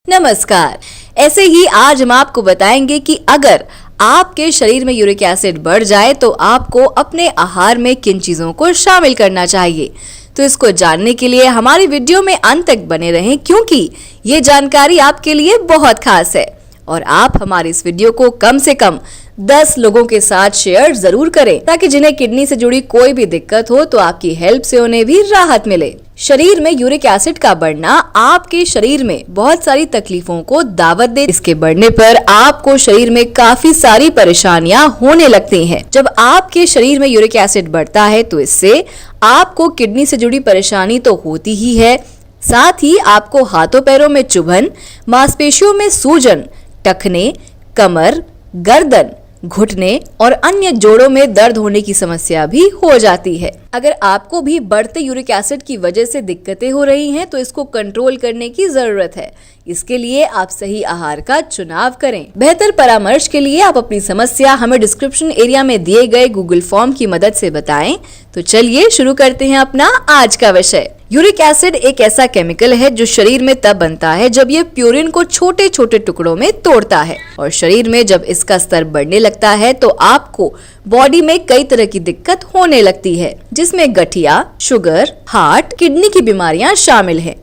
नमस्कार। ऐसे ही आज हम आपको बताएंगे कि अगर आपके शरीर में यूरिक एसिड बढ़ जाए तो आपको अपने आहार में किन चीजों को शामिल करना चाहिए। तो इसको जानने के लिए हमारी वीडियो में अंत तक बने रहें, क्योंकि ये जानकारी आपके लिए बहुत खास है और आप हमारी इस वीडियो को कम से कम 10 लोगों के साथ शेयर जरूर करें, ताकि जिन्हें किडनी से जुड़ी कोई भी दिक्कत हो तो आपकी हेल्प से उन्हें भी राहत मिले। शरीर में यूरिक एसिड का बढ़ना आपके शरीर में बहुत सारी तकलीफों को दावत दे। इसके बढ़ने पर आपको शरीर में काफी सारी परेशानियां होने लगती हैं। जब आपके शरीर में यूरिक एसिड बढ़ता है तो इससे आपको किडनी से जुड़ी परेशानी तो होती ही है, साथ ही आपको हाथों पैरों में चुभन, मांसपेशियों में सूजन, टखने, कमर, गर्दन, घुटने और अन्य जोड़ों में दर्द होने की समस्या भी हो जाती है। अगर आपको भी बढ़ते यूरिक एसिड की वजह से दिक्कतें हो रही हैं तो इसको कंट्रोल करने की जरूरत है। इसके लिए आप सही आहार का चुनाव करें। बेहतर परामर्श के लिए आप अपनी समस्या हमें डिस्क्रिप्शन एरिया में दिए गए गूगल फॉर्म की मदद से बताएं। तो चलिए शुरू करते हैं अपना आज का विषय। यूरिक एसिड एक ऐसा केमिकल है जो शरीर में तब बनता है जब ये प्यूरिन को छोटे छोटे टुकड़ों में तोड़ता है, और शरीर में जब इसका स्तर बढ़ने लगता है तो आपको बॉडी में कई तरह की दिक्कत होने लगती है, जिसमें गठिया, शुगर, हार्ट, किडनी की बीमारियां शामिल हैं।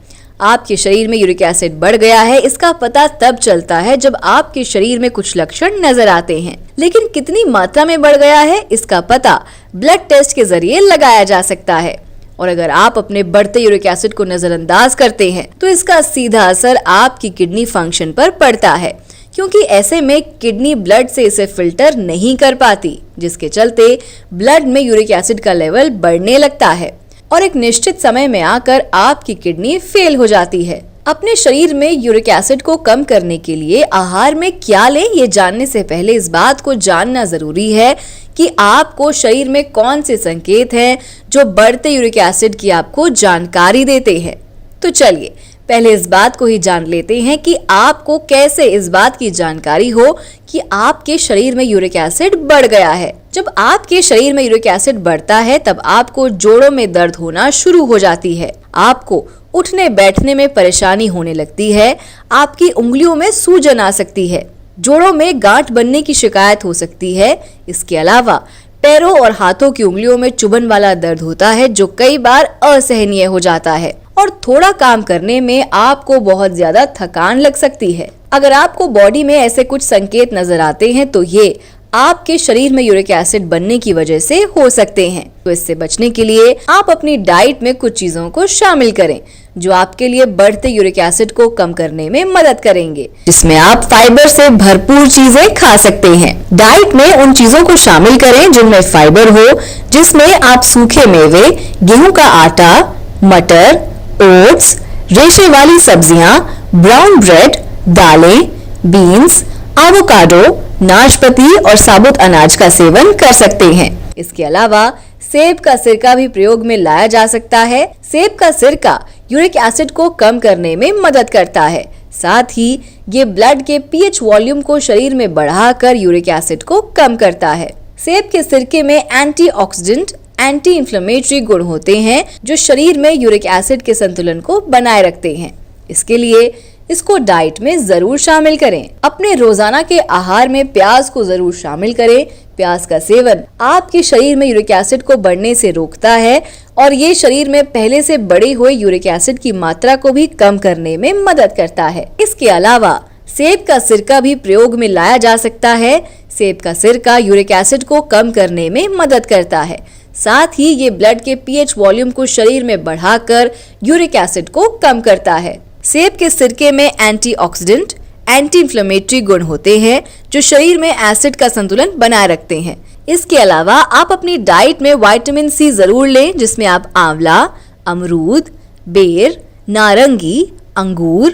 आपके शरीर में यूरिक एसिड बढ़ गया है, इसका पता तब चलता है जब आपके शरीर में कुछ लक्षण नजर आते हैं, लेकिन कितनी मात्रा में बढ़ गया है इसका पता ब्लड टेस्ट के जरिए लगाया जा सकता है। और अगर आप अपने बढ़ते यूरिक एसिड को नजरअंदाज करते हैं तो इसका सीधा असर आपकी किडनी फंक्शन पर पड़ता है, क्योंकि ऐसे में किडनी ब्लड से इसे फिल्टर नहीं कर पाती, जिसके चलते ब्लड में यूरिक एसिड का लेवल बढ़ने लगता है और एक निश्चित समय में आकर आपकी किडनी फेल हो जाती है। अपने शरीर में यूरिक एसिड को कम करने के लिए आहार में क्या लें, ये जानने से पहले इस बात को जानना जरूरी है कि आपको शरीर में कौन से संकेत हैं जो बढ़ते यूरिक एसिड की आपको जानकारी देते हैं। तो चलिए पहले इस बात को ही जान लेते हैं कि आपको कैसे इस बात की जानकारी हो कि आपके शरीर में यूरिक एसिड बढ़ गया है। जब आपके शरीर में यूरिक एसिड बढ़ता है तब आपको जोड़ों में दर्द होना शुरू हो जाती है, आपको उठने बैठने में परेशानी होने लगती है, आपकी उंगलियों में सूजन आ सकती है, जोड़ों में गांठ बनने की शिकायत हो सकती है। इसके अलावा पैरों और हाथों की उंगलियों में चुभन वाला दर्द होता है, जो कई बार असहनीय हो जाता है और थोड़ा काम करने में आपको बहुत ज्यादा थकान लग सकती है। अगर आपको बॉडी में ऐसे कुछ संकेत नजर आते हैं तो ये आपके शरीर में यूरिक एसिड बनने की वजह से हो सकते हैं। तो इससे बचने के लिए आप अपनी डाइट में कुछ चीजों को शामिल करें जो आपके लिए बढ़ते यूरिक एसिड को कम करने में मदद करेंगे, जिसमें आप फाइबर से भरपूर चीजें खा सकते हैं। डाइट में उन चीजों को शामिल करें जिनमें फाइबर हो, जिसमें आप सूखे मेवे, गेहूं का आटा, मटर, ओट्स, रेशे वाली सब्जियां, ब्राउन ब्रेड, दालें, बीन्स, एवोकाडो, नाशपाती और साबुत अनाज का सेवन कर सकते हैं। इसके अलावा सेब का सिरका भी प्रयोग में लाया जा सकता है। सेब का सिरका यूरिक एसिड को कम करने में मदद करता है, साथ ही ये ब्लड के पीएच वॉल्यूम को शरीर में बढ़ाकर यूरिक एसिड को कम करता है। सेब के सिरके में एंटीऑक्सीडेंट, एंटी इंफ्लेमेटरी गुण होते हैं जो शरीर में यूरिक एसिड के संतुलन को बनाए रखते हैं। इसके लिए इसको डाइट में जरूर शामिल करें। अपने रोजाना के आहार में प्याज को जरूर शामिल करें। प्याज का सेवन आपके शरीर में यूरिक एसिड को बढ़ने से रोकता है और ये शरीर में पहले से बढ़े हुए यूरिक एसिड की मात्रा को भी कम करने में मदद करता है। इसके अलावा सेब का सिरका भी प्रयोग में लाया जा सकता है। सेब का सिरका यूरिक एसिड को कम करने में मदद करता है, साथ ही ये ब्लड के पीएच वॉल्यूम को शरीर में बढ़ाकर यूरिक एसिड को कम करता है। सेब के सिरके में एंटीऑक्सीडेंट, एंटी इंफ्लेमेटरी गुण होते हैं जो शरीर में एसिड का संतुलन बनाए रखते हैं। इसके अलावा आप अपनी डाइट में विटामिन सी जरूर लें, जिसमें आप आंवला, अमरूद, बेर, नारंगी, अंगूर,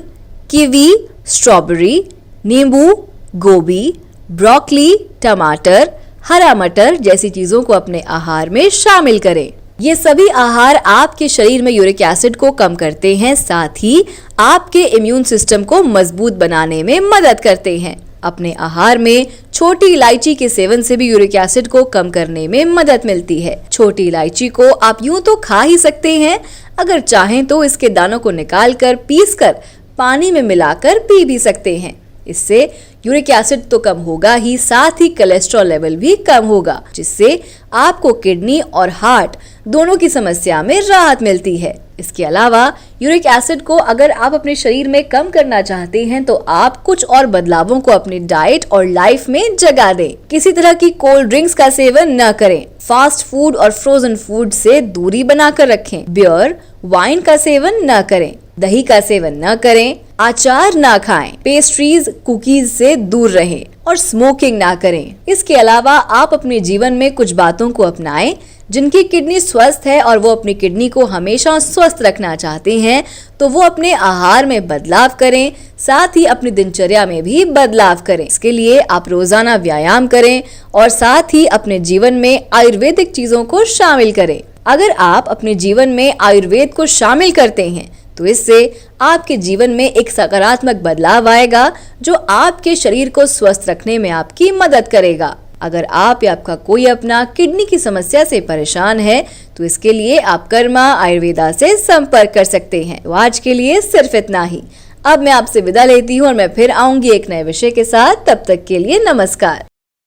कीवी, स्ट्रॉबेरी, नींबू, गोभी, ब्रोकली, टमाटर, हरा मटर जैसी चीजों को अपने आहार में शामिल करें। ये सभी आहार आपके शरीर में यूरिक एसिड को कम करते हैं, साथ ही आपके इम्यून सिस्टम को मजबूत बनाने में मदद करते हैं। अपने आहार में छोटी इलायची के सेवन से भी यूरिक एसिड को कम करने में मदद मिलती है। छोटी इलायची को आप यूं तो खा ही सकते हैं, अगर चाहें तो इसके दानों को निकालकर पीसकर पानी में मिलाकर पी भी सकते हैं। इससे यूरिक एसिड तो कम होगा ही, साथ ही कोलेस्ट्रॉल लेवल भी कम होगा, जिससे आपको किडनी और हार्ट दोनों की समस्या में राहत मिलती है। इसके अलावा यूरिक एसिड को अगर आप अपने शरीर में कम करना चाहते हैं तो आप कुछ और बदलावों को अपनी डाइट और लाइफ में जगा दें। किसी तरह की कोल्ड ड्रिंक्स का सेवन न करें, फास्ट फूड और फ्रोजन फूड से दूरी बनाकर रखें, बियर, वाइन का सेवन न करें, दही का सेवन न करें, अचार ना खाएं, पेस्ट्रीज, कुकीज से दूर रहें और स्मोकिंग ना करें। इसके अलावा आप अपने जीवन में कुछ बातों को अपनाएं। जिनकी किडनी स्वस्थ है और वो अपनी किडनी को हमेशा स्वस्थ रखना चाहते हैं तो वो अपने आहार में बदलाव करें, साथ ही अपनी दिनचर्या में भी बदलाव करें। इसके लिए आप रोजाना व्यायाम करें और साथ ही अपने जीवन में आयुर्वेदिक चीजों को शामिल करें। अगर आप अपने जीवन में आयुर्वेद को शामिल करते हैं तो इससे आपके जीवन में एक सकारात्मक बदलाव आएगा जो आपके शरीर को स्वस्थ रखने में आपकी मदद करेगा। अगर आप या आपका कोई अपना किडनी की समस्या से परेशान है तो इसके लिए आप कर्मा आयुर्वेदा से संपर्क कर सकते हैं। तो आज के लिए सिर्फ इतना ही। अब मैं आपसे विदा लेती हूँ और मैं फिर आऊंगी एक नए विषय के साथ। तब तक के लिए नमस्कार।